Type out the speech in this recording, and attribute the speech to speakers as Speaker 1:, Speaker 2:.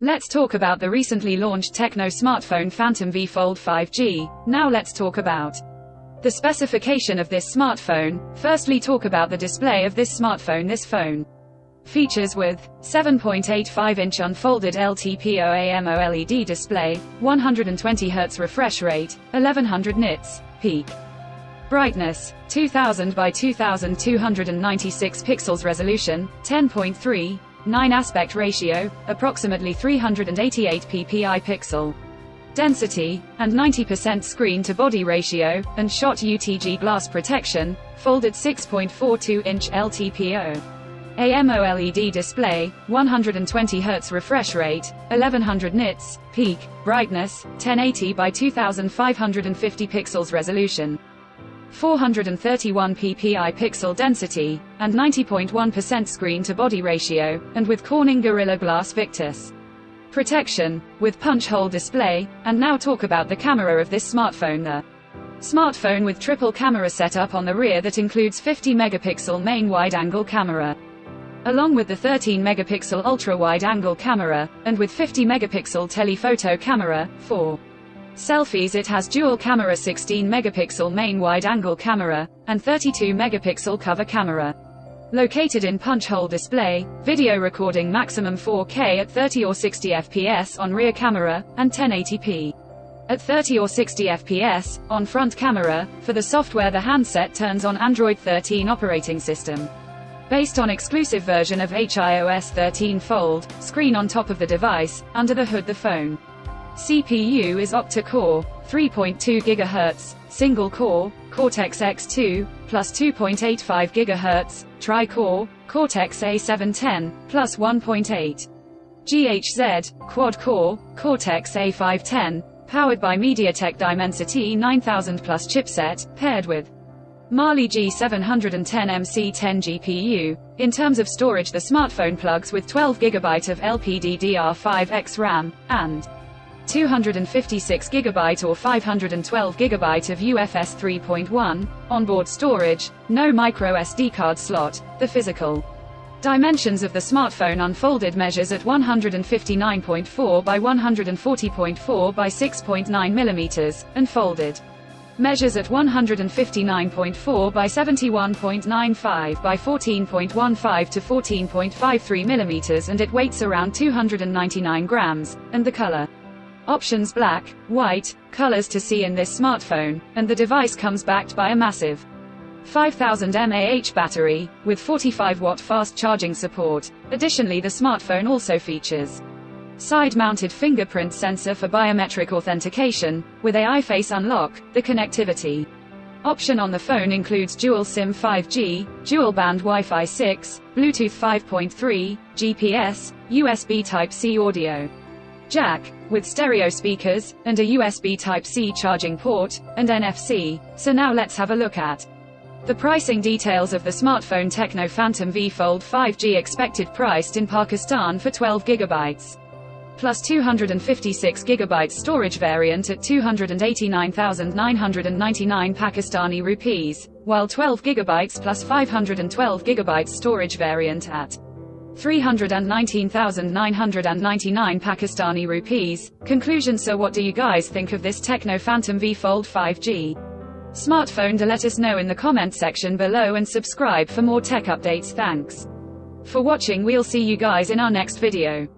Speaker 1: Let's talk about the recently launched TECNO smartphone Phantom V Fold 5G. Now let's talk about the specification of this smartphone. Firstly, talk about the display of this smartphone. This phone features with 7.85-inch unfolded LTPO AMOLED display, 120Hz refresh rate, 1100 nits, peak brightness, 2000 by 2296 pixels resolution, 10.3 9 aspect ratio, approximately 388 ppi pixel density, and 90% screen-to-body ratio, and shot UTG glass protection, folded 6.42-inch LTPO AMOLED display, 120Hz refresh rate, 1100 nits, peak brightness, 1080 by 2550 pixels resolution, 431 ppi pixel density, and 90.1% screen-to-body ratio, and with Corning Gorilla Glass Victus protection, with punch-hole display. And now talk about the camera of this smartphone. The smartphone with triple camera setup on the rear that includes 50-megapixel main wide-angle camera, along with the 13-megapixel ultra-wide-angle camera, and with 50-megapixel telephoto camera. For selfies it has dual camera 16-megapixel main wide-angle camera, and 32-megapixel cover camera. Located in punch-hole display, video recording maximum 4K at 30 or 60 fps on rear camera, and 1080p at 30 or 60 fps on front camera. For the software, the handset turns on Android 13 operating system, based on exclusive version of iOS 13 Fold. Screen on top of the device. Under the hood, the phone CPU is octa-core, 3.2 GHz, single-core, Cortex-X2, plus 2.85 GHz, tri-core, Cortex-A710, plus 1.8 GHz, quad-core, Cortex-A510, powered by MediaTek Dimensity 9000 Plus chipset, paired with Mali G710MC10 GPU. In terms of storage, the smartphone plugs with 12 GB of LPDDR5X RAM, and 256 GB or 512 GB of UFS 3.1 onboard storage, no micro SD card slot. The physical dimensions of the smartphone unfolded measures at 159.4 by 140.4 by 6.9 mm, and folded measures at 159.4 by 71.95 by 14.15 to 14.53 mm, and it weighs around 299 grams, and the color options black, white, colors to see in this smartphone, and the device comes backed by a massive 5000 mAh battery, with 45-watt fast charging support. Additionally, the smartphone also features side-mounted fingerprint sensor for biometric authentication, with AI Face Unlock. The connectivity option on the phone includes dual SIM 5G, dual-band Wi-Fi 6, Bluetooth 5.3, GPS, USB Type-C audio jack, with stereo speakers, and a USB Type-C charging port, and NFC. So now let's have a look at the pricing details of the smartphone TECNO Phantom V Fold 5G. Expected priced in Pakistan for 12 GB plus 256 GB storage variant at 289,999 Pakistani rupees, while 12 GB plus 512 GB storage variant at 319,999 Pakistani rupees. Conclusion. So what do you guys think of this TECNO Phantom V Fold 5G smartphone? Let us know in the comment section below, and subscribe for more tech updates. Thanks for watching. We'll see you guys in our next video.